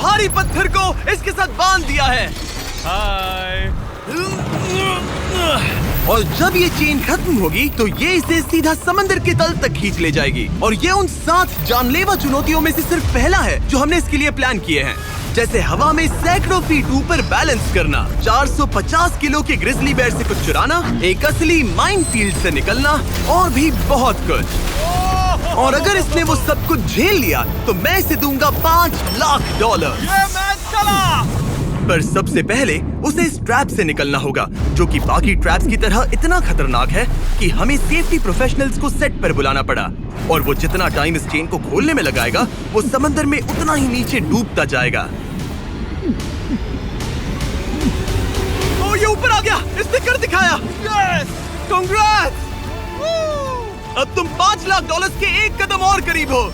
भारी पत्थर को इसके साथ बांध दिया है। हाय। और जब ये चेन खत्म होगी तो ये इसे सीधा समंदर के तल तक खींच ले जाएगी। और ये उन 7 जानलेवा चुनौतियों में से सिर्फ पहला है जो हमने इसके लिए प्लान किए हैं, जैसे हवा में सैकड़ों फीट ऊपर बैलेंस करना, 450 किलो के ग्रिजली बेयर से कुछ चुराना, एक असली माइनफील्ड से निकलना और भी बहुत कुछ। और अगर इसने वो सब कुछ झेल लिया तो मैं इसे दूंगा $5 लाख। ये मैच चला। पर सबसे पहले उसे इस ट्रैप से निकलना होगा, जो कि बाकी ट्रैप्स की तरह इतना खतरनाक है कि हमें सेफ्टी प्रोफेशनल्स को सेट पर बुलाना पड़ा। और वो जितना टाइम इस चेन को खोलने में लगाएगा, वो समंदर में उतना ही नीचे डूबता जाएगा। ओ, ये ऊपर आ गया, इसने कर दिखाया। Yes, congrats! अब तुम $5 लाख के एक कदम और करीब हो।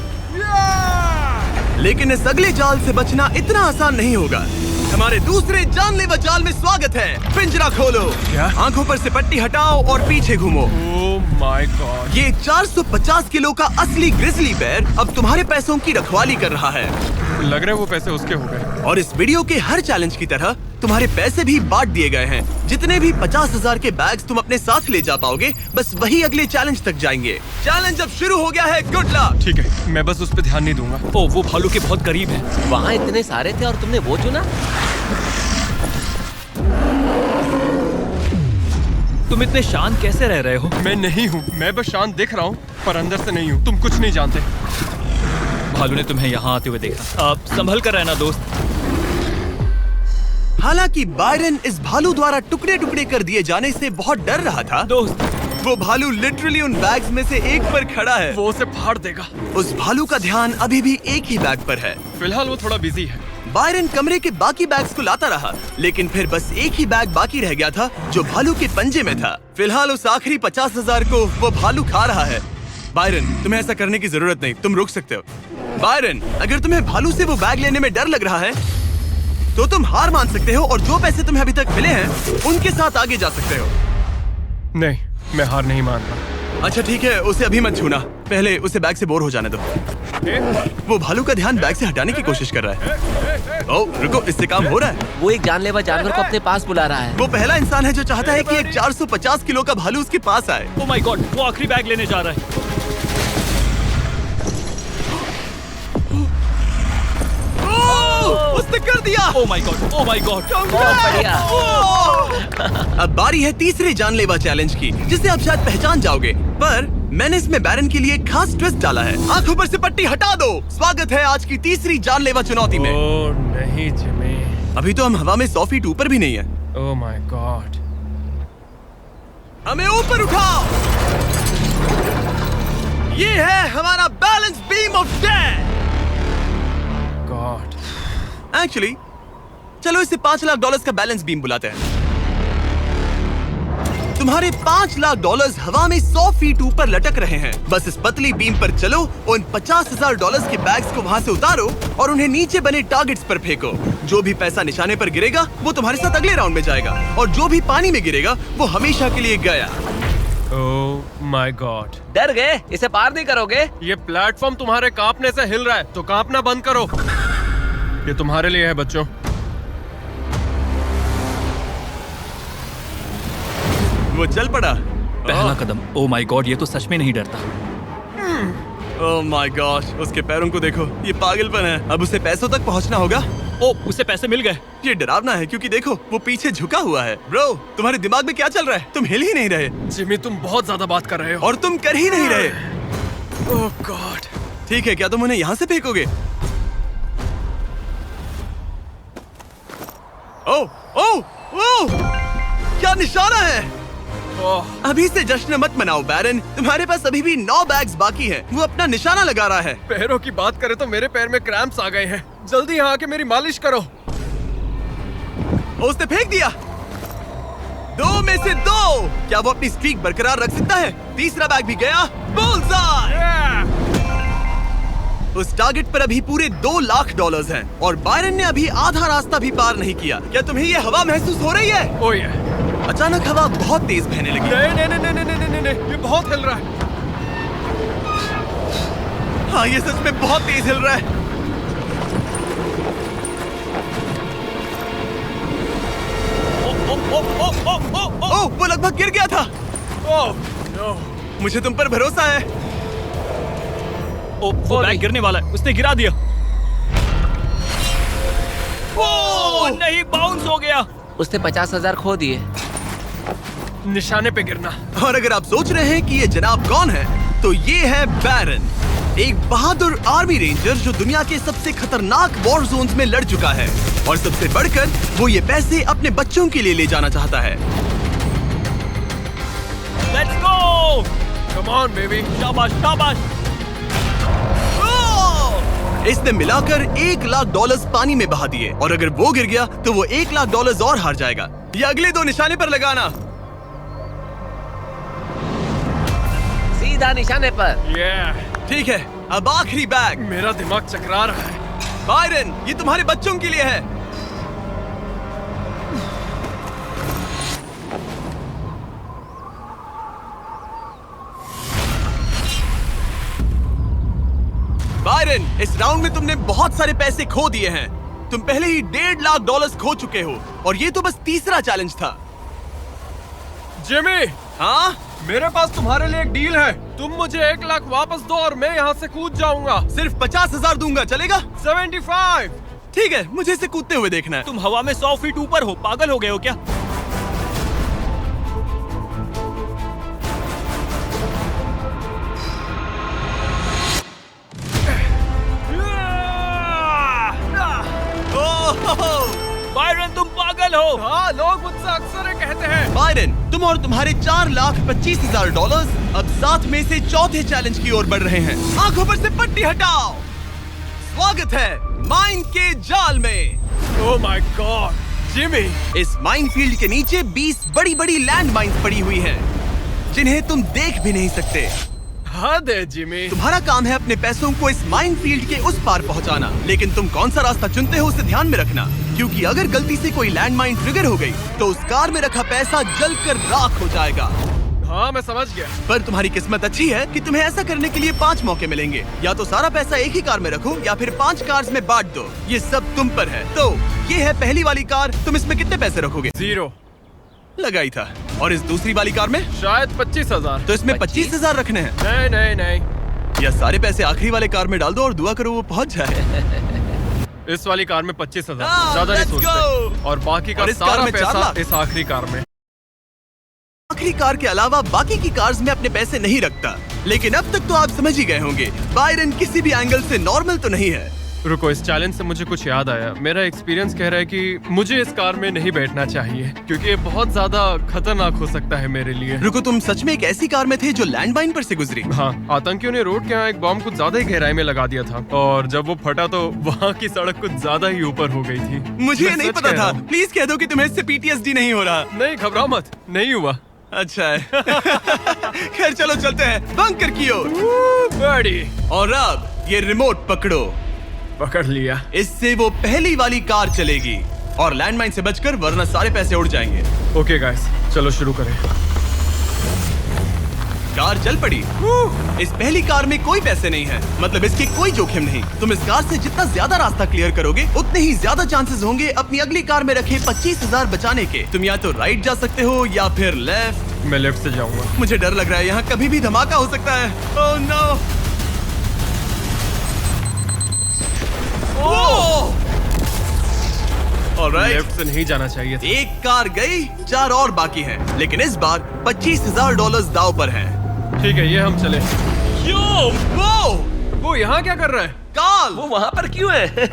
लेकिन इस अगले जाल से बचना इतना आसान नहीं होगा। हमारे दूसरे जानलेवा जाल में स्वागत है। पिंजरा खोलो। क्या? आंखों पर से पट्टी हटाओ और पीछे घूमो। Oh my God. ये 450 किलो का असली ग्रिजली बेयर अब तुम्हारे पैसों की रखवाली कर रहा है। लग रहा है वो पैसे उसके हो गए। और इस वीडियो के हर चैलेंज की तरह तुम्हारे पैसे भी बांट दिए गए हैं। जितने भी 50,000 के बैग्स तुम अपने साथ ले जा पाओगे, बस वही अगले चैलेंज तक जाएंगे। चैलेंज अब शुरू हो गया है। Good luck. ठीक है, मैं बस उस पे ध्यान नहीं दूंगा। ओ, वो भालू के बहुत करीब है। वहाँ इतने सारे थे और तुमने वो चुना। तुम इतने शांत कैसे रह रहे हो? मैं नहीं हूँ, मैं बस शांत दिख रहा हूँ, पर अंदर से नहीं हूँ। तुम कुछ नहीं जानते। भालू ने तुम्हें यहाँ आते हुए देखा। अब संभल कर रहना दोस्त। हालांकि बायरन इस भालू द्वारा टुकड़े टुकड़े कर दिए जाने से बहुत डर रहा था, दोस्त, वो भालू लिटरली उन बैग्स में से एक पर खड़ा है। वो उसे फाड़ देगा। उस भालू का ध्यान अभी भी एक ही बैग पर है। फिलहाल वो थोड़ा बिजी है। बायरन कमरे के बाकी बैग्स को लाता रहा, लेकिन फिर बस एक ही बैग बाकी रह गया था जो भालू के पंजे में था। फिलहाल उस आखिरी 50,000 को वो भालू खा रहा है। बायरन, तुम्हें ऐसा करने की जरूरत नहीं, तुम रुक सकते हो। बायरन, अगर तुम्हें भालू से वो बैग लेने में डर लग रहा है तो तुम हार मान सकते हो और जो पैसे तुम्हें अभी तक मिले हैं उनके साथ आगे जा सकते हो। नहीं, मैं हार नहीं मान रहा। अच्छा ठीक है, उसे अभी मत छूना, पहले उसे बैग से बोर हो जाने दो। वो भालू का ध्यान बैग से हटाने की कोशिश कर रहा है। ओह रुको, इससे काम हो रहा है। वो एक जानलेवा जानवर को अपने पास बुला रहा है। वो पहला इंसान है जो चाहता है कि एक 450 किलो का भालू उसके पास आए। ओ माय गॉड, वो आखिरी बैग लेने जा रहा है। उसने कर दिया। Oh my God, oh my God. बढ़िया। अब बारी है तीसरे जानलेवा चैलेंज की, जिसे आप शायद पहचान जाओगे, पर मैंने इसमें बैरन के लिए एक खास ट्विस्ट डाला है। आंखों पर से पट्टी हटा दो। स्वागत है आज की तीसरी जानलेवा चुनौती में। ओह नहीं जिमी। अभी तो हम हवा में 100 फीट ऊपर भी नहीं है। Oh my God. हमें ऊपर उठाओ। ये है हमारा balance beam of death. God. Actually चलो इसे $5 लाख का बैलेंस बीम बुलाते हैं। तुम्हारे $5 लाख हवा में 100 फीट ऊपर लटक रहे हैं। बस इस पतली बीम पर चलो, उन $50,000 के बैग्स को वहां से उतारो और उन्हें नीचे बने टारगेट्स पर फेंको। जो भी पैसा निशाने पर गिरेगा वो तुम्हारे साथ अगले राउंड में जाएगा, और जो भी पानी में गिरेगा वो हमेशा के लिए गया। Oh my God. डर गए? इसे पार नहीं करोगे। ये प्लेटफॉर्म तुम्हारे कांपने से हिल रहा है, तो कांपना बंद करो। ये तुम्हारे लिए है बच्चों। वो चल पड़ा। पहला कदम। ओ माय गॉड, ये तो सच में नहीं डरता। ओह माय गॉड, उसके पैरों को देखो, ये पागलपन है। अब उसे पैसों तक पहुंचना होगा। ओ, उसे पैसे मिल गए। ये डरावना है क्योंकि देखो वो पीछे झुका हुआ है। ब्रो, तुम्हारे दिमाग में क्या चल रहा है? तुम हिल ही नहीं रहे। जिमी, तुम बहुत ज्यादा बात कर रहे हो। और तुम कर ही नहीं रहे। ओह गॉड। ठीक है, क्या तुम उन्हें यहाँ से फेंकोगे? ओह ओह ओह, क्या निशाना है। अभी से जश्न मत मनाओ बैरन, तुम्हारे पास अभी भी 9 बैग्स बाकी हैं। वो अपना निशाना लगा रहा है। पैरों की बात करें तो मेरे पैर में क्रैम्प्स आ गए हैं। जल्दी यहाँ आके मेरी मालिश करो। उसने फेंक दिया। 2 में से 2। क्या वो अपनी स्ट्रीक बरकरार रख सकता है? तीसरा बैग भी गया। बुलसआई। उस टारगेट पर अभी पूरे $2 लाख हैं और बायरन ने अभी आधा रास्ता भी पार नहीं किया। क्या तुम्हें ये हवा महसूस हो रही है? ओह ये। अचानक हवा बहुत तेज बहने लगी। नहीं, ये बहुत हिल रहा है। हाँ, ये सच में बहुत तेज हिल रहा है। वो लगभग गिर गया था। Oh no. मुझे तुम पर भरोसा है। वो बैग गिरने वाला है, उसने गिरा दिया। ओ नहीं, बाउंस हो गया। उसने 50,000 खो दिए। निशाने पे गिरना। और अगर आप सोच रहे हैं कि ये जनाब कौन है, तो ये है बैरन, एक बहादुर आर्मी रेंजर जो दुनिया के सबसे खतरनाक वॉर जोन्स में लड़ चुका है। और सबसे बढ़कर वो ये पैसे अपने बच्चों के लिए ले जाना चाहता है। Let's go. Come on baby. शाबाश शाबाश। इसने मिलाकर $1,00,000 पानी में बहा दिए, और अगर वो गिर गया तो वो $1,00,000 और हार जाएगा। ये अगले 2 निशाने पर लगाना। सीधा निशाने पर। ठीक है, अब आखिरी बैग। मेरा दिमाग चकरा रहा है। बायरन, ये तुम्हारे बच्चों के लिए है। बायरन, इस राउंड में तुमने बहुत सारे पैसे खो दिए हैं। तुम पहले ही $1,50,000 खो चुके हो, और ये तो बस तीसरा चैलेंज था। जिमी, हाँ, मेरे पास तुम्हारे लिए एक डील है। तुम मुझे 1,00,000 वापस दो और मैं यहाँ से कूद जाऊंगा। सिर्फ 50,000 दूंगा, चलेगा? 75। ठीक है, मुझे इसे कूदते हुए देखना है। तुम हवा में 100 फीट ऊपर हो, पागल हो गए हो क्या? बायरन, तुम पागल हो। हाँ, लोग मुझसे अक्सर ये कहते हैं। बायरन, तुम और तुम्हारे $4,25,000 अब 7 में से चौथे चैलेंज की ओर बढ़ रहे हैं। आंखों पर से पट्टी हटाओ। स्वागत है माइन के जाल में। Oh my God, Jimmy. इस माइन फील्ड के नीचे 20 बड़ी बड़ी लैंड माइन्स पड़ी हुई हैं, जिन्हें तुम देख भी नहीं सकते। हद है जिमी। तुम्हारा काम है अपने पैसों को इस माइन फील्ड के उस पार पहुंचाना, लेकिन तुम कौन सा रास्ता चुनते हो उसे ध्यान में रखना, क्योंकि अगर गलती से कोई लैंड माइन ट्रिगर हो गई तो उस कार में रखा पैसा जलकर राख हो जाएगा। हाँ, मैं समझ गया। पर तुम्हारी किस्मत अच्छी है कि तुम्हें ऐसा करने के लिए 5 मौके मिलेंगे। या तो सारा पैसा एक ही कार में रखो, या फिर 5 कार्स में बांट दो। ये सब तुम पर है। तो ये है पहली वाली कार। तुम इसमें कितने पैसे रखोगे? 0 लगाई था। और इस दूसरी वाली कार में? शायद 25,000। तो इसमें 25,000 रखने हैं। नहीं नहीं नहीं। या सारे पैसे आखिरी वाले कार में डाल दो और दुआ करो वो पहुंच जाए। इस वाली कार में 25,000, हाँ, ज्यादा नहीं let's सोचते। go। और बाकी का और इस कार सारा में 4 पैसा लाख। इस आखिरी कार में। आखिरी कार के अलावा बाकी की कार्स में अपने पैसे नहीं रखता। लेकिन अब तक तो आप समझ ही गए होंगे, बायरन किसी भी एंगल से नॉर्मल तो नहीं है। रुको, इस चैलेंज से मुझे कुछ याद आया। मेरा एक्सपीरियंस कह रहा है कि मुझे इस कार में नहीं बैठना चाहिए, क्योंकि ये बहुत ज्यादा खतरनाक हो सकता है मेरे लिए। रुको, तुम सच में एक ऐसी कार में थे जो लैंडमाइन पर से गुजरी? हाँ, आतंकियों ने रोड के यहाँ एक बॉम्ब कुछ ज्यादा ही गहराई में लगा दिया था, और जब वो फटा तो वहाँ की सड़क कुछ ज्यादा ही ऊपर हो गई थी। मुझे ये मैं नहीं सच पता कह रहा था। हूँ। प्लीज कह दो कि तुम्हें इससे PTSD नहीं हो रहा। नहीं, घबराओ मत, नहीं हुआ। अच्छा है। खैर चलो चलते हैं बंकर की ओर। बड़ी। और अब ये रिमोट पकड़ो। पकड़ लिया। इससे वो पहली वाली कार चलेगी और लैंडमाइन से बचकर, वरना सारे पैसे उड़ जाएंगे। ओके गाइस, चलो शुरू करें। कार चल पड़ी। इस पहली कार में कोई पैसे नहीं है, मतलब इसके कोई जोखिम नहीं। तुम इस कार से जितना ज्यादा रास्ता क्लियर करोगे, उतने ही ज्यादा चांसेस होंगे अपनी अगली कार में रखे 25,000 बचाने के। तुम या तो राइट जा सकते हो या फिर लेफ्ट। मैं लेफ्ट से जाऊंगा। मुझे डर लग रहा है, यहाँ कभी भी धमाका हो सकता है। Oh no. ऑलराइट, लेफ्ट से नहीं जाना चाहिए था। एक कार गई, 4 और बाकी हैं, लेकिन इस बार $25,000 दाव पर हैं। ठीक है, ये हम चले। वो यहाँ क्या कर रहा है? काल, वो वहाँ पर क्यों है?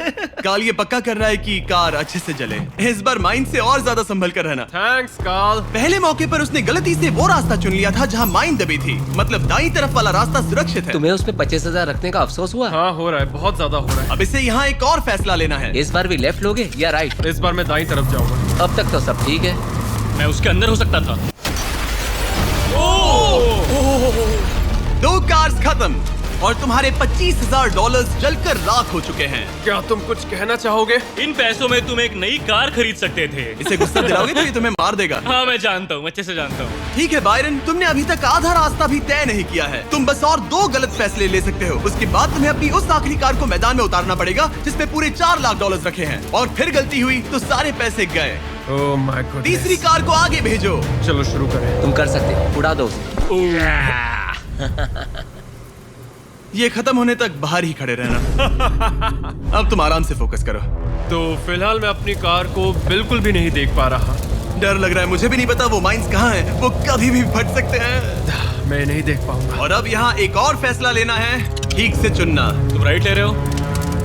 काल ये पक्का कर रहा है कि कार अच्छे से चले। इस बार माइन से और ज्यादा संभल कर रहना। थैंक्स काल। पहले मौके पर उसने गलती से वो रास्ता चुन लिया था जहाँ माइन दबी थी, मतलब दाईं तरफ वाला रास्ता सुरक्षित है। तुम्हें उसमें 25,000 रखने का अफसोस हुआ? हाँ, हो रहा है, बहुत ज्यादा हो रहा अब इसे यहाँ एक और फैसला लेना है। इस बार भी लेफ्ट लोगे या राइट? है। इस बार मैं दाईं तरफ जाऊंगा। अब तक तो सब ठीक है। मैं उसके अंदर हो सकता था। 2 कार्स खत्म और तुम्हारे $25,000 जलकर राख हो चुके हैं। क्या तुम कुछ कहना चाहोगे? इन पैसों में तुम एक नई कार खरीद सकते थे। इसे गुस्सा दिलाओगे तो ये तुम्हें मार देगा। हाँ, मैं जानता हूँ, अच्छे से जानता हूँ। ठीक है बायरन, तुमने अभी तक आधा रास्ता भी तय नहीं किया है। तुम बस और 2 गलत फैसले ले सकते हो। उसके बाद तुम्हें अपनी उस आखिरी कार को मैदान में उतारना पड़ेगा जिसमें पूरे $4 लाख रखे हैं। और फिर गलती हुई तो सारे पैसे गए। Oh my God. तीसरी कार को आगे भेजो। चलो शुरू करें। तुम कर सकते हो, उड़ा दो उसे। ये खत्म होने तक बाहर ही खड़े रहना। अब तुम आराम से फोकस करो। तो फिलहाल मैं अपनी कार को बिल्कुल भी नहीं देख पा रहा। डर लग रहा है, मुझे भी नहीं पता वो माइंस कहाँ हैं। वो कभी भी फट सकते हैं। मैं नहीं देख पाऊंगा। और अब यहाँ एक और फैसला लेना है, ठीक से चुनना। तुम राइट ले रहे हो?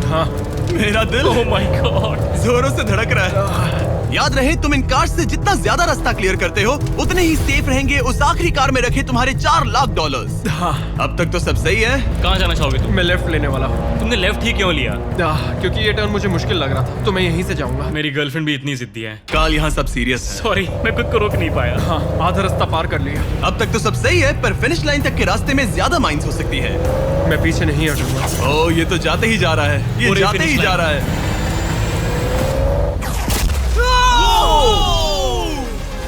हाँ। मेरा दिल ओह माय गॉड, जोरों से धड़क रहा है। याद रहे, तुम इन कार्स से जितना ज्यादा रास्ता क्लियर करते हो उतने ही सेफ रहेंगे उस आखिरी कार में रखे तुम्हारे $4 लाख। हाँ। अब तक तो सब सही है। कहाँ जाना चाहोगे तुम? मैं लेफ्ट लेने वाला हूँ। तुमने लेफ्ट ही क्यों लिया? क्योंकि ये टर्न मुझे मुश्किल लग रहा था, तो मैं यहीं से जाऊंगा। मेरी गर्लफ्रेंड भी इतनी जिद्दी है। काल, यहाँ सब सीरियस है। सॉरी, मैं खुद को रोक नहीं पाया। हाँ, आधा रास्ता पार कर लिया। अब तक तो सब सही है, पर फिनिश लाइन तक के रास्ते में ज्यादा माइंस हो सकती है। मैं पीछे नहीं हटूंगा। ओह, ये तो जाते ही जा रहा है। ये पूरी जाते ही finish जा line। रहा है।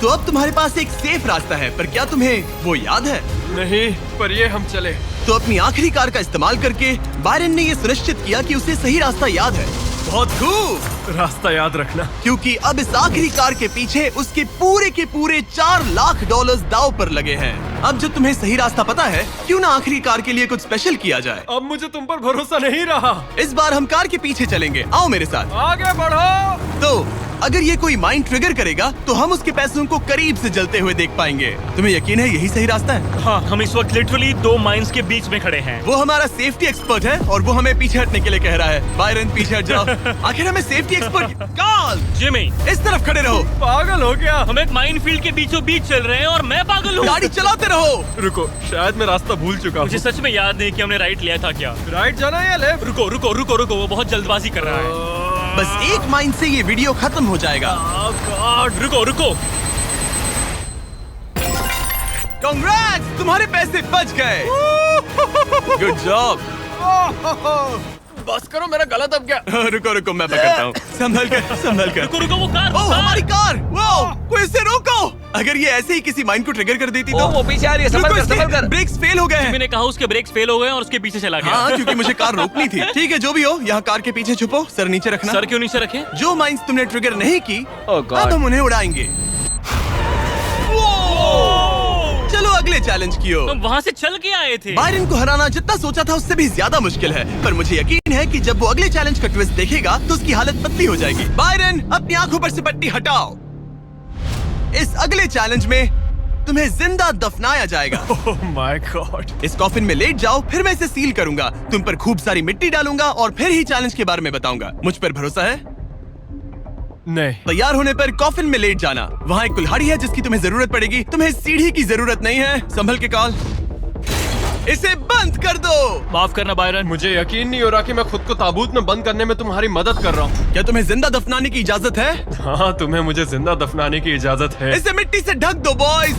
तो अब तुम्हारे पास एक सेफ रास्ता है, पर क्या तुम्हें वो याद है? नहीं, पर ये हम चले। तो अपनी आखिरी कार का इस्तेमाल करके बायरन ने ये सुनिश्चित किया कि उसे सही रास्ता याद है। बहुत खूब। रास्ता याद रखना। क्योंकि अब इस आखिरी कार के पीछे उसके पूरे के पूरे $4 लाख दांव पर लगे हैं। अब जब तुम्हें सही रास्ता पता है, क्यों ना आखिरी कार के लिए कुछ स्पेशल किया जाए। अब मुझे तुम पर भरोसा नहीं रहा। इस बार हम कार के पीछे चलेंगे, आओ मेरे साथ। आगे बढ़ो। तो अगर ये कोई माइंड ट्रिगर करेगा तो हम उसके पैसों को करीब से जलते हुए देख पाएंगे। तुम्हें यकीन है यही सही रास्ता है? हाँ, हम इस वक्त लिटरली 2 माइंस के बीच में खड़े हैं। वो हमारा सेफ्टी एक्सपर्ट है और वो हमें पीछे हटने के लिए कह रहा है। बायरन, पीछे हट जाओ। आखिर हमें सेफ्टी एक्सपर्ट काल, जिमी, इस तरफ खड़े रहो। पागल हो गया। हम एक माइन फील्ड के बीचों बीच चल रहे हैं और मैं पागल हूँ। गाड़ी चलाते रहो। रुको, शायद मैं रास्ता भूल चुका मुझे हूँ। सच में याद नहीं कि हमने राइट लिया था क्या। राइट जाना है या लेफ्ट? रुको रुको रुको रुको, वो बहुत जल्दबाजी कर रहा है। बस एक माइंड से ये वीडियो खत्म हो जाएगा। गॉड, रुको रुको। कांग्रेट्स, तुम्हारे पैसे बच गए। Good job. बस करो, मेरा गला दब गया। रुको रुको, मैं पकड़ता हूँ। संभल कर। रुको रुको, वो कार। ओह, हमारी कार। वो कोई इसे रोको। अगर ये ऐसे ही किसी माइंड को ट्रिगर कर देती तो। वो पीछे आ रही है, रुको, संभल कर। ब्रेक्स फेल हो गए हैं। मैंने कहा उसके ब्रेक्स फेल हो गए और उसके पीछे चला गया। हाँ, क्योंकि मुझे कार रोकनी थी। ठीक है, जो भी हो, यहाँ कार के पीछे छुपो, सर नीचे रखना। सर क्यों नीचे रखे? जो माइंस तुमने ट्रिगर नहीं की, Oh God. अब हम उन्हें उड़ाएंगे। चलो अगले चैलेंज की ओर। हम वहाँ से चल के आए थे। बायरन को हराना जितना सोचा था उससे भी ज्यादा मुश्किल है, पर मुझे यकीन है कि जब वो अगले चैलेंज का ट्विस्ट देखेगा तो उसकी हालत पतली हो जाएगी। बायरन, अपनी आंखों पर से पट्टी हटाओ। इस अगले चैलेंज में तुम्हें जिंदा दफनाया जाएगा। Oh my God. इस कॉफिन में लेट जाओ, फिर मैं इसे सील करूंगा, तुम पर खूब सारी मिट्टी डालूंगा और फिर ही चैलेंज के बारे में बताऊंगा। मुझ पर भरोसा है? नहीं। तैयार होने पर कॉफिन में लेट जाना। वहाँ एक कुल्हाड़ी है जिसकी तुम्हें जरूरत पड़ेगी। तुम्हें सीढ़ी की जरूरत नहीं है। संभल के काल, इसे बंद कर दो। माफ करना बायरन। मुझे यकीन नहीं हो रहा कि मैं खुद को ताबूत में बंद करने में तुम्हारी मदद कर रहा हूँ। क्या तुम्हें जिंदा दफनाने की इजाजत है? हाँ, तुम्हें मुझे जिंदा दफनाने की इजाजत है। इसे मिट्टी से ढक दो boys.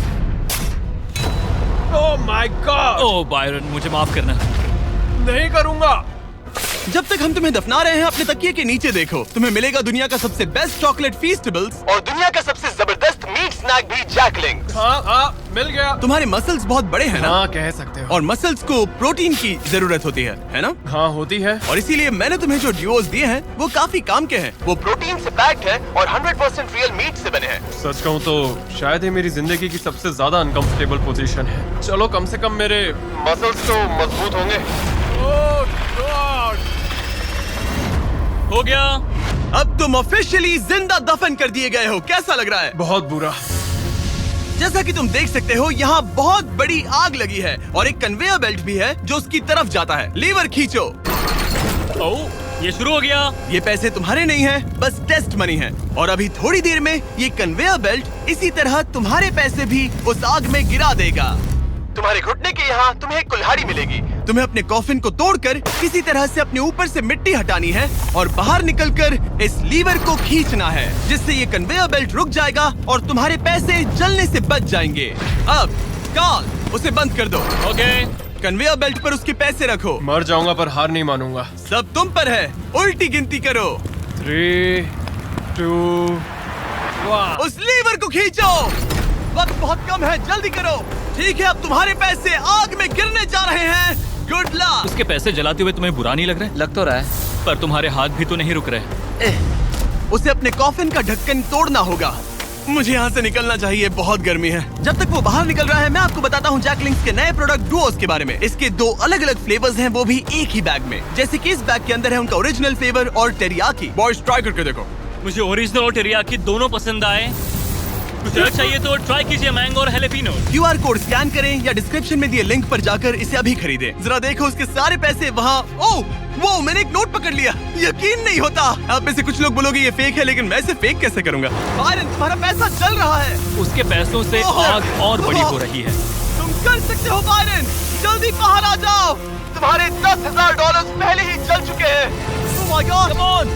Oh my God. Oh Byron, मुझे माफ करना। नहीं करूँगा। जब तक हम तुम्हें दफना रहे हैं, अपने तकिए के नीचे देखो। तुम्हें मिलेगा दुनिया का सबसे बेस्ट चॉकलेट फीस्टेबल्स और दुनिया का सबसे जबरदस्त मीट स्नैक भी, जैकलिंग। हाँ, मिल गया। तुम्हारे मसल्स बहुत बड़े हैं ना? हाँ, कह सकते हो। और मसल्स को प्रोटीन की जरूरत होती है ना? हाँ, होती है। और इसीलिए मैंने तुम्हें जो ड्यूओस दिए हैं वो काफी काम के हैं। वो प्रोटीन से पैक्ड है और 100% रियल मीट से बने हैं। सच कहूँ तो शायद ये मेरी जिंदगी की सबसे ज्यादा अनकंफर्टेबल पोजीशन है। चलो, कम से कम मेरे मसल्स तो मजबूत होंगे। ओह गॉड, हो गया। अब तुम ऑफिशियली जिंदा दफन कर दिए गए हो। कैसा लग रहा है? बहुत बुरा। जैसा कि तुम देख सकते हो, यहाँ बहुत बड़ी आग लगी है और एक कन्वेयर बेल्ट भी है जो उसकी तरफ जाता है। लीवर खींचो। ओह, ये शुरू हो गया। ये पैसे तुम्हारे नहीं हैं, बस टेस्ट मनी है। और अभी थोड़ी देर में ये कन्वेयर बेल्ट इसी तरह तुम्हारे पैसे भी उस आग में गिरा देगा। तुम्हारे घुटने के यहाँ तुम्हें एक कुल्हाड़ी मिलेगी। तुम्हें अपने कॉफिन को तोड़कर किसी तरह से अपने ऊपर से मिट्टी हटानी है और बाहर निकलकर इस लीवर को खींचना है, जिससे ये कन्वेयर बेल्ट रुक जाएगा और तुम्हारे पैसे जलने से बच जाएंगे। अब काल, उसे बंद कर दो। ओके। कन्वेयर बेल्ट पर उसके पैसे रखो। मर जाऊंगा पर हार नहीं मानूंगा। सब तुम पर है। उल्टी गिनती करो। 3, 2, 1। उस लीवर को खींचो। वक्त बहुत कम है, जल्दी करो। ठीक है, अब तुम्हारे पैसे आग में गिरने जा रहे हैं। Good luck. उसके पैसे जलाते हुए तुम्हें बुरा नहीं लग रहा है? लग तो रहा है। पर तुम्हारे हाथ भी तो नहीं रुक रहे। उसे अपने कॉफिन का ढक्कन तोड़ना होगा। मुझे यहाँ से निकलना चाहिए, बहुत गर्मी है। जब तक वो बाहर निकल रहा है, मैं आपको बताता हूँ जैक लिंक्स के नए प्रोडक्ट डुओस के बारे में। इसके 2 अलग अलग फ्लेवर्स हैं, वो भी एक ही बैग में। जैसे कि इस बैग के अंदर है उनका ओरिजिनल फ्लेवर और टेरियाकी। बॉयज ट्राई करके देखो। मुझे ओरिजिनल और टेरियाकी दोनों पसंद आए। कुछ अलग चाहिए तो ट्राई कीजिए मैंगो और हैलेपिनो। QR कोड स्कैन करें या डिस्क्रिप्शन में दिए लिंक पर जाकर इसे अभी खरीदें। जरा देखो उसके सारे पैसे वहाँ। ओह वो मैंने एक नोट पकड़ लिया, यकीन नहीं होता। आप में से कुछ लोग बोलोगे ये फेक है, लेकिन मैं इसे फेक कैसे करूंगा? बायरन तुम्हारा पैसा चल रहा है। उसके पैसों से आग और बड़ी हो रही है। तुम कर सकते हो बायरन, जल्दी बाहर आ जाओ। तुम्हारे $10,000 पहले ही चल चुके हैं। Oh my God! Come on!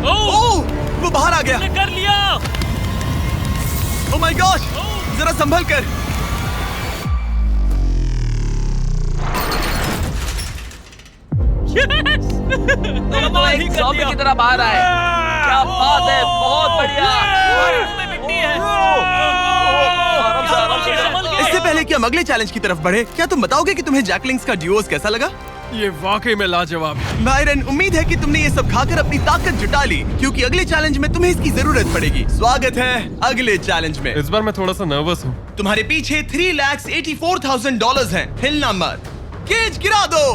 ओह वो बाहर आ गया। मैंने कर लिया। Oh my gosh! जरा संभल कर। तुम तो एक ज़ॉम्बी की तरह बाहर आए। क्या बात है, बहुत बढ़िया। इससे पहले कि हम अगले चैलेंज की तरफ बढ़े, क्या तुम बताओगे कि तुम्हें जैक लिंक्स का ड्यूओस कैसा लगा? ये वाकई में लाजवाब है। बायरन, उम्मीद है कि तुमने ये सब खाकर अपनी ताकत जुटा ली, क्योंकि अगले चैलेंज में तुम्हें इसकी जरूरत पड़ेगी। स्वागत है अगले चैलेंज में। इस बार मैं थोड़ा सा नर्वस हूँ। तुम्हारे पीछे $3,84,000 हैं। हिलना मत। केज गिरा दो।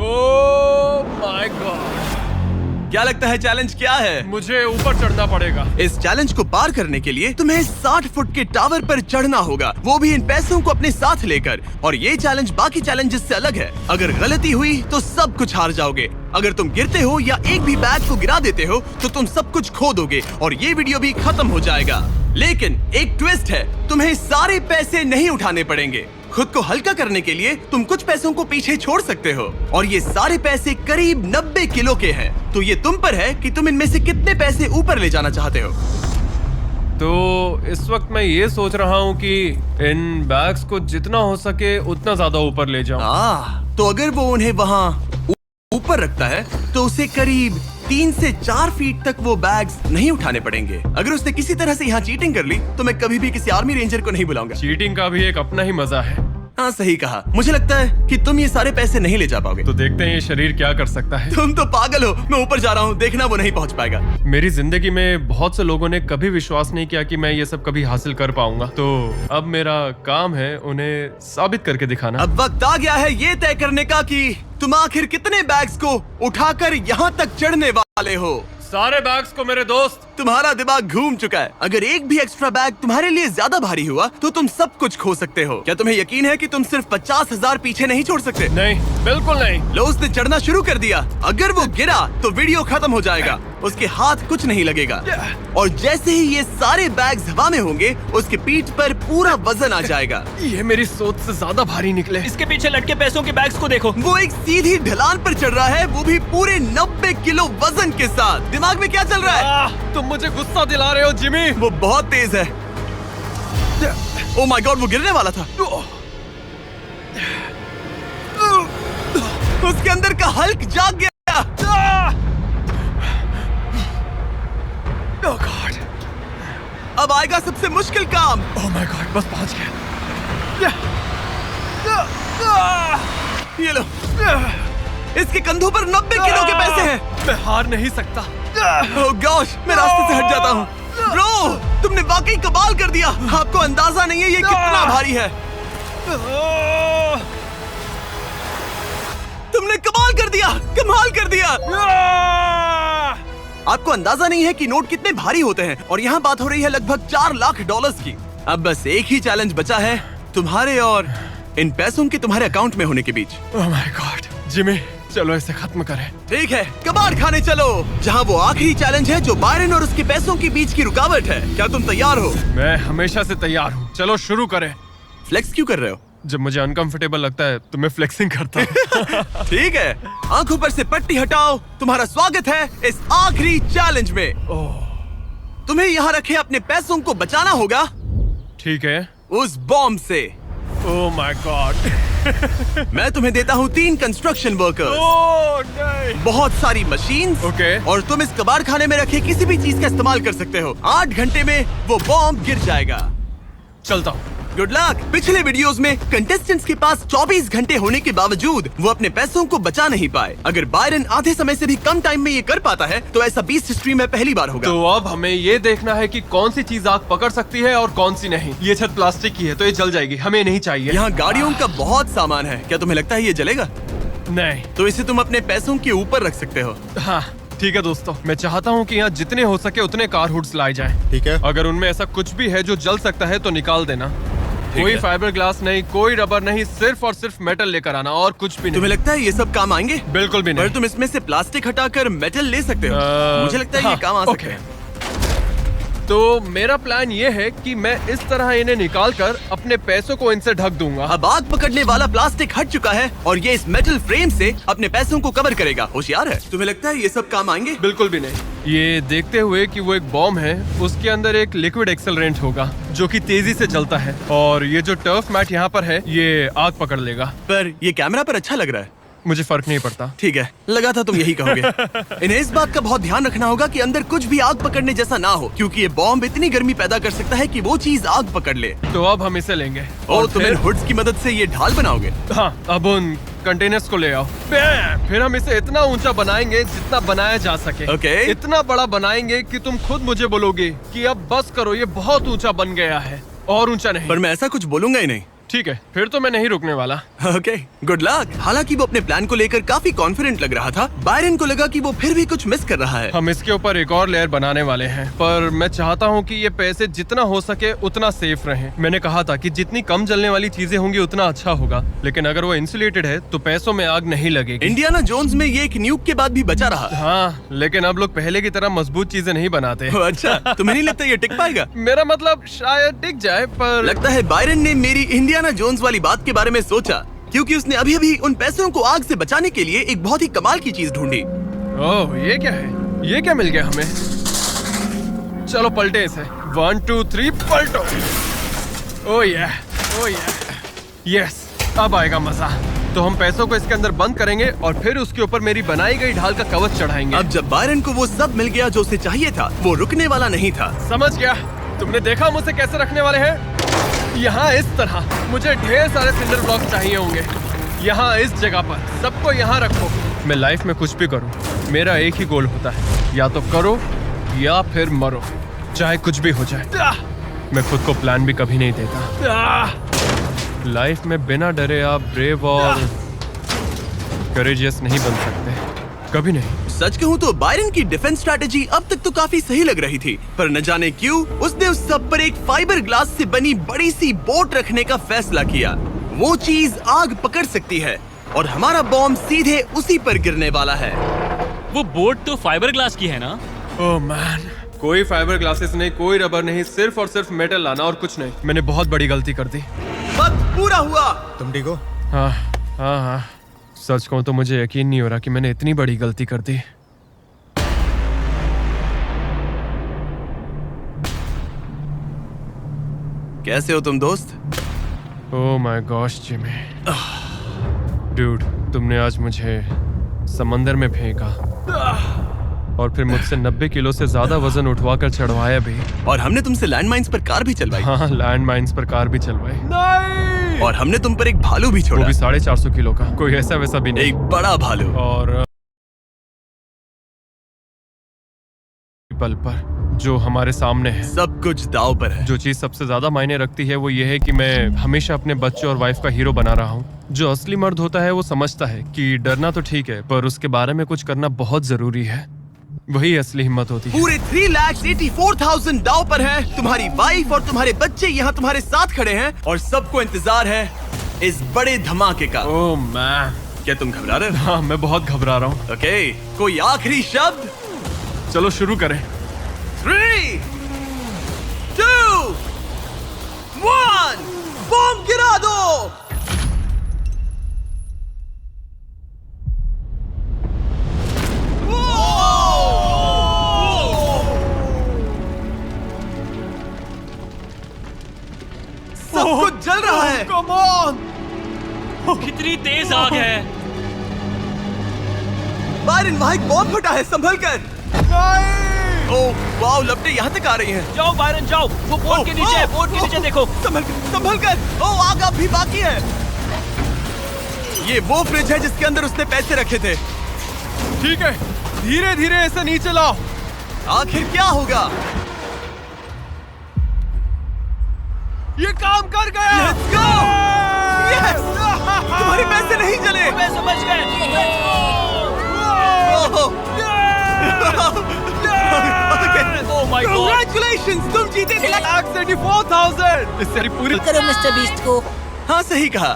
Oh my God! क्या लगता है चैलेंज क्या है? मुझे ऊपर चढ़ना पड़ेगा। इस चैलेंज को पार करने के लिए तुम्हें 60 फुट के टावर पर चढ़ना होगा, वो भी इन पैसों को अपने साथ लेकर। और ये चैलेंज बाकी चैलेंजेस से अलग है। अगर गलती हुई तो सब कुछ हार जाओगे। अगर तुम गिरते हो या एक भी बैग को गिरा देते हो तो तुम सब कुछ खो दोगे और ये वीडियो भी खत्म हो जाएगा। लेकिन एक ट्विस्ट है, तुम्हें सारे पैसे नहीं उठाने पड़ेंगे। खुद को हल्का करने के लिए तुम कुछ पैसों को पीछे छोड़ सकते हो और ये सारे पैसे करीब 90 किलो के हैं। तो ये तुम पर है कि तुम इनमें से कितने पैसे ऊपर ले जाना चाहते हो। तो इस वक्त मैं ये सोच रहा हूँ कि इन बैग्स को जितना हो सके उतना ज्यादा ऊपर ले जाऊं। तो अगर वो उन्हें वहाँ ऊपर रखता है तो उसे करीब 3 से 4 फीट तक वो बैग्स नहीं उठाने पड़ेंगे। अगर उसने किसी तरह से यहाँ चीटिंग कर ली तो मैं कभी भी किसी आर्मी रेंजर को नहीं बुलाऊंगा। चीटिंग का भी एक अपना ही मजा है। हाँ सही कहा। मुझे लगता है कि तुम ये सारे पैसे नहीं ले जा पाओगे। तो देखते हैं ये शरीर क्या कर सकता है। तुम तो पागल हो। मैं ऊपर जा रहा हूँ, देखना वो नहीं पहुँच पाएगा। मेरी जिंदगी में बहुत से लोगों ने कभी विश्वास नहीं किया कि मैं ये सब कभी हासिल कर पाऊंगा। तो अब मेरा काम है उन्हें साबित करके दिखाना। अब वक्त आ गया है ये तय करने का कि तुम आखिर कितने बैग्स को उठाकर यहाँ तक चढ़ने वाले हो। सारे बैग्स को मेरे दोस्त। तुम्हारा दिमाग घूम चुका है। अगर एक भी एक्स्ट्रा बैग तुम्हारे लिए ज्यादा भारी हुआ तो तुम सब कुछ खो सकते हो। क्या तुम्हें यकीन है कि तुम सिर्फ 50,000 पीछे नहीं छोड़ सकते? नहीं, बिल्कुल नहीं। लो उसने चढ़ना शुरू कर दिया। अगर वो गिरा तो वीडियो खत्म हो जाएगा। उसके हाथ कुछ नहीं लगेगा और जैसे ही ये सारे बैग्स हवा में होंगे उसके पीठ पर पूरा वजन आ जाएगा। ये मेरी सोच से ज्यादा भारी निकले। इसके पीछे लटके पैसों के बैग्स को देखो। वो एक सीधी ढलान पर चढ़ रहा है, वो भी पूरे 90 किलो वजन के साथ। दिमाग में क्या चल रहा है? तुम मुझे गुस्सा दिला रहे हो जिमी। वो बहुत तेज है। ओह माय गॉड, वो गिरने वाला था। उसके अंदर का हल्क जाग गया। ओह गॉड, अब आएगा सबसे मुश्किल काम। ओह माय गॉड, बस पहुंच गया। ये लो, इसके कंधों पर 90 किलो के पैसे हैं। मैं हार नहीं सकता। ओह गॉश, मैं रास्ते से हट जाता हूँ। ब्रो, तुमने वाकई कमाल कर दिया। आपको अंदाजा नहीं है ये कितना भारी है। तुमने कमाल कर दिया, कमाल कर दिया। आपको अंदाजा नहीं है कि नोट कितने भारी होते हैं और यहाँ बात हो रही है लगभग $4 लाख की। अब बस एक ही चैलेंज बचा है, तुम्हारे और इन पैसों के तुम्हारे अकाउंट में होने के बीच। ओह माय गॉड, जिमी चलो इसे खत्म करें। ठीक है, कबाड़ खाने चलो, जहाँ वो आखिरी चैलेंज है जो बायरन और उसके पैसों के बीच की रुकावट है। क्या तुम तैयार हो? मैं हमेशा से तैयार हूँ। चलो शुरू करें। फ्लेक्स क्यों कर रहे हो? जब मुझे अनकंफर्टेबल लगता है तो मैं फ्लेक्सिंग करता हूँ। ठीक है, आंखों पर से पट्टी हटाओ। तुम्हारा स्वागत है इस आखिरी चैलेंज में। तुम्हें यहाँ रखे अपने पैसों को बचाना होगा ठीक है। उस बॉम्ब से। Oh my God. मैं तुम्हें देता हूँ 3 कंस्ट्रक्शन वर्कर्स, ओह नहीं। बहुत सारी मशीन, ओके। और तुम इस कबाड़ खाने में रखे किसी भी चीज का इस्तेमाल कर सकते हो। 8 घंटे में वो बॉम्ब गिर जाएगा। चलता हूँ। Good luck. पिछले वीडियोस में कंटेस्टेंट्स के पास 24 घंटे होने के बावजूद वो अपने पैसों को बचा नहीं पाए। अगर बायरन आधे समय से भी कम टाइम में ये कर पाता है तो ऐसा बीस्ट हिस्ट्री में पहली बार होगा। तो अब हमें ये देखना है कि कौन सी चीज आग पकड़ सकती है और कौन सी नहीं। ये छत प्लास्टिक की है तो ये जल जाएगी, हमें नहीं चाहिए। यहाँ गाड़ियों का बहुत सामान है, क्या तुम्हें लगता है ये जलेगा? नहीं। तो इसे तुम अपने पैसों के ऊपर रख सकते हो। हाँ ठीक है दोस्तों, मैं चाहता हूँ कि यहाँ जितने हो सके उतने कार हुड्स लाए जाएं। ठीक है। अगर उनमें ऐसा कुछ भी है जो जल सकता है तो निकाल देना। कोई है। फाइबर ग्लास नहीं, कोई रबर नहीं, सिर्फ और सिर्फ मेटल लेकर आना और कुछ भी नहीं। तुम्हें लगता है ये सब काम आएंगे? बिल्कुल भी पर नहीं। तुम इसमें से प्लास्टिक हटाकर मेटल ले सकते हो। मुझे लगता है ये काम आ सकता है। तो मेरा प्लान ये है कि मैं इस तरह इन्हें निकाल कर अपने पैसों को इनसे ढक दूंगा। अब आग पकड़ने वाला प्लास्टिक हट चुका है और ये इस मेटल फ्रेम से अपने पैसों को कवर करेगा। होशियार है। तुम्हें लगता है ये सब काम आएंगे? बिल्कुल भी नहीं। ये देखते हुए कि वो एक बॉम्ब है, उसके अंदर एक लिक्विड एक्सेलरेंट होगा जो कि तेजी से चलता है, और ये जो टर्फ मैट यहाँ पर है ये आग पकड़ लेगा। पर ये कैमरा पर अच्छा लग रहा है। मुझे फर्क नहीं पड़ता। ठीक है, लगा था तुम यही कहोगे। इन्हें इस बात का बहुत ध्यान रखना होगा कि अंदर कुछ भी आग पकड़ने जैसा ना हो, क्योंकि ये बॉम्ब इतनी गर्मी पैदा कर सकता है कि वो चीज आग पकड़ ले। तो अब हम इसे लेंगे और तुम इन फिर हुड्स की मदद से ये ढाल बनाओगे। हाँ, अब उन कंटेनर्स को ले आओ। फिर हम इसे इतना ऊंचा बनाएंगे जितना बनाया जा सके। ओके। इतना बड़ा बनाएंगे कि तुम खुद मुझे बोलोगे कि अब बस करो, ये बहुत ऊंचा बन गया है। और ऊंचा नहीं। पर मैं ऐसा कुछ बोलूंगा ही नहीं। ठीक है, फिर तो मैं नहीं रुकने वाला। Okay, good luck. हालांकि वो अपने प्लान को लेकर काफी कॉन्फिडेंट लग रहा था, बायरन को लगा कि वो फिर भी कुछ मिस कर रहा है। हम इसके ऊपर एक और लेयर बनाने वाले हैं, पर मैं चाहता हूँ कि ये पैसे जितना हो सके उतना सेफ रहें। मैंने कहा था कि जितनी कम जलने वाली चीजें होंगी उतना अच्छा होगा, लेकिन अगर वो इंसुलेटेड है तो पैसों में आग नहीं लगेगी। इंडियाना जोन्स में ये एक न्यूक के बाद भी बचा रहा। हाँ, लेकिन अब लोग पहले की तरह मजबूत चीजें नहीं बनाते। ओह, अच्छा, तुम्हें नहीं लगता ये टिक पाएगा? मेरा मतलब शायद टिक जाए, पर लगता है बायरन ने मेरी इंडियाना जोन्स वाली बात के बारे में सोचा, क्योंकि उसने अभी अभी उन पैसों को आग से बचाने के लिए एक बहुत ही कमाल की चीज ढूंढी। ओह, ये क्या है? ये क्या मिल गया हमें? चलो पलटे इसे। 1 2 3 पलटो। ओह yeah, ओह yeah। यस, अब आएगा मजा। तो हम पैसों को इसके अंदर बंद करेंगे और फिर उसके ऊपर मेरी बनाई गई ढाल का कवच चढ़ाएंगे। अब जब बायरन को वो सब मिल गया जो उसे चाहिए था, वो रुकने वाला नहीं था। समझ गया। तुमने देखा मुझे कैसे रखने वाले हैं? यहाँ इस तरह। मुझे ढेर सारे सिंडर ब्लॉक चाहिए होंगे। यहाँ इस जगह पर सबको यहाँ रखो। मैं लाइफ में कुछ भी करूँ, मेरा एक ही गोल होता है, या तो करो या फिर मरो, चाहे कुछ भी हो जाए। मैं खुद को प्लान भी कभी नहीं देता। लाइफ में बिना डरे आप ब्रेव और करेजियस नहीं बन सकते, कभी नहीं। सच कहूँ तो बायरन की डिफेंस स्ट्रैटेजी अब तक तो काफी सही लग रही थी, पर न जाने क्यों उसने उस सब पर एक फाइबर ग्लास से बनी बड़ी सी बोट रखने का फैसला किया। वो चीज आग पकड़ सकती है और हमारा बॉम्ब सीधे उसी पर गिरने वाला है। वो बोट तो फाइबर ग्लास की है ना? ओह मैन, कोई फाइबर ग्लासेस नहीं, कोई रबर नहीं, सिर्फ और सिर्फ मेटल लाना और कुछ नहीं। मैंने बहुत बड़ी गलती कर दी। वक्त पूरा हुआ। तुम ठीक हो? हाँ हाँ हाँ, सच कहूँ तो मुझे यकीन नहीं हो रहा कि मैंने इतनी बड़ी गलती कर दी। कैसे हो तुम दोस्त? Oh my gosh Jimmy, dude, तुमने आज मुझे समंदर में फेंका और फिर मुझसे 90 किलो से ज्यादा वजन उठवाकर चढ़वाया भी। और हमने तुमसे लैंडमाइंस पर कार भी चलवाई। हाँ, लैंड माइन्स पर कार भी चलवाई। नहीं! और हमने तुम पर एक भालू भी वो छोड़ा। भी 450 किलो का, कोई ऐसा वैसा भी नहीं। एक बड़ा भालू। और पल पर जो हमारे सामने है, सब कुछ दाव पर है। जो चीज सबसे ज्यादा मायने रखती है वो ये है कि मैं हमेशा अपने बच्चे और वाइफ का हीरो बना रहा हूँ। जो असली मर्द होता है वो समझता है कि डरना तो ठीक है, पर उसके बारे में कुछ करना बहुत जरूरी है। वही असली हिम्मत होती है। पूरे 3,84,000 दाव पर है। तुम्हारी वाइफ और तुम्हारे बच्चे यहाँ तुम्हारे साथ खड़े हैं और सबको इंतजार है इस बड़े धमाके का। ओह मैन, क्या तुम घबरा रहे हो? हाँ मैं बहुत घबरा रहा हूँ। ओके, कोई आखिरी शब्द? चलो शुरू करें। 3, 2, 1, बॉम्ब गिरा दो। सब कुछ जल रहा है। Come on. कितनी तेज आग है। बायरन, वहाँ एक बॉम्ब फटा है, संभल कर। ओह वाओ, लपटें यहाँ तक आ रही हैं। जाओ बायरन जाओ, वो बोट के नीचे है, बोट के नीचे देखो। संभल कर। ओह, आग अब भी बाकी है। ये वो फ्रिज है जिसके अंदर उसने पैसे रखे थे। ठीक है, धीरे धीरे इसे नीचे लाओ। आखिर क्या होगा? ये काम कर गया। Let's go! Yes! तुम्हारे पैसे नहीं जले। मैं समझ गए। Oh my God! Congratulations! तुम जीते थे। 1,74,000। इससे पूरी करो मिस्टर बीस्ट को। हाँ, सही कहा।